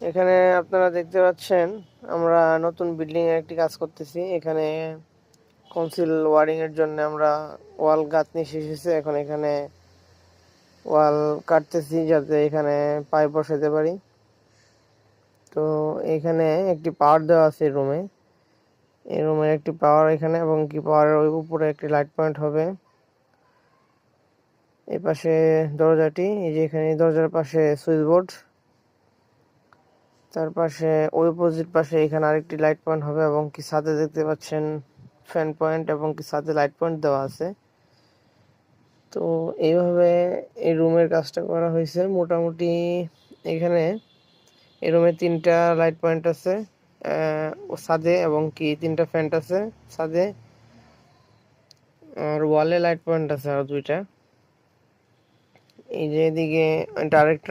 এখানে আপনারা দেখতে পাচ্ছেন আমরা নতুন বিল্ডিং এর একটি কাজ করতেছি। এখানে কনসিল ওয়ারিং এর জন্য আমরা ওয়াল গাঁথনি শেষ হয়েছে। এখন এখানে ওয়াল কাটতেছি যাতে এখানে পাইপ বসাতে পারি। তো এখানে একটি পাওয়ার দেওয়া আছে রুমে। এই রুমের একটি পাওয়ার এখানে এবং কি পাওয়ারের ওই উপরে একটি লাইট পয়েন্ট হবে। এই পাশে দরজাটি, এই যে এখানে দরজার পাশে সুইচ বোর্ড, তার পাশে ওই অপোজিট পাশে এখানে আরেকটি লাইট পয়েন্ট হবে এবং কি ছাদে দেখতে পাচ্ছেন ফ্যান পয়েন্ট এবং কি ছাদে লাইট পয়েন্ট দেওয়া আছে। তো এইভাবে এই রুমের কাজটা করা হয়েছে মোটামুটি। এখানে এই রুমে 3টা লাইট পয়েন্ট আছে ছাদে এবং কি 3টা ফ্যান আছে ছাদে, আর ওয়ালে লাইট পয়েন্ট আছে আর 2টা। এই যে এদিকে আরেকটা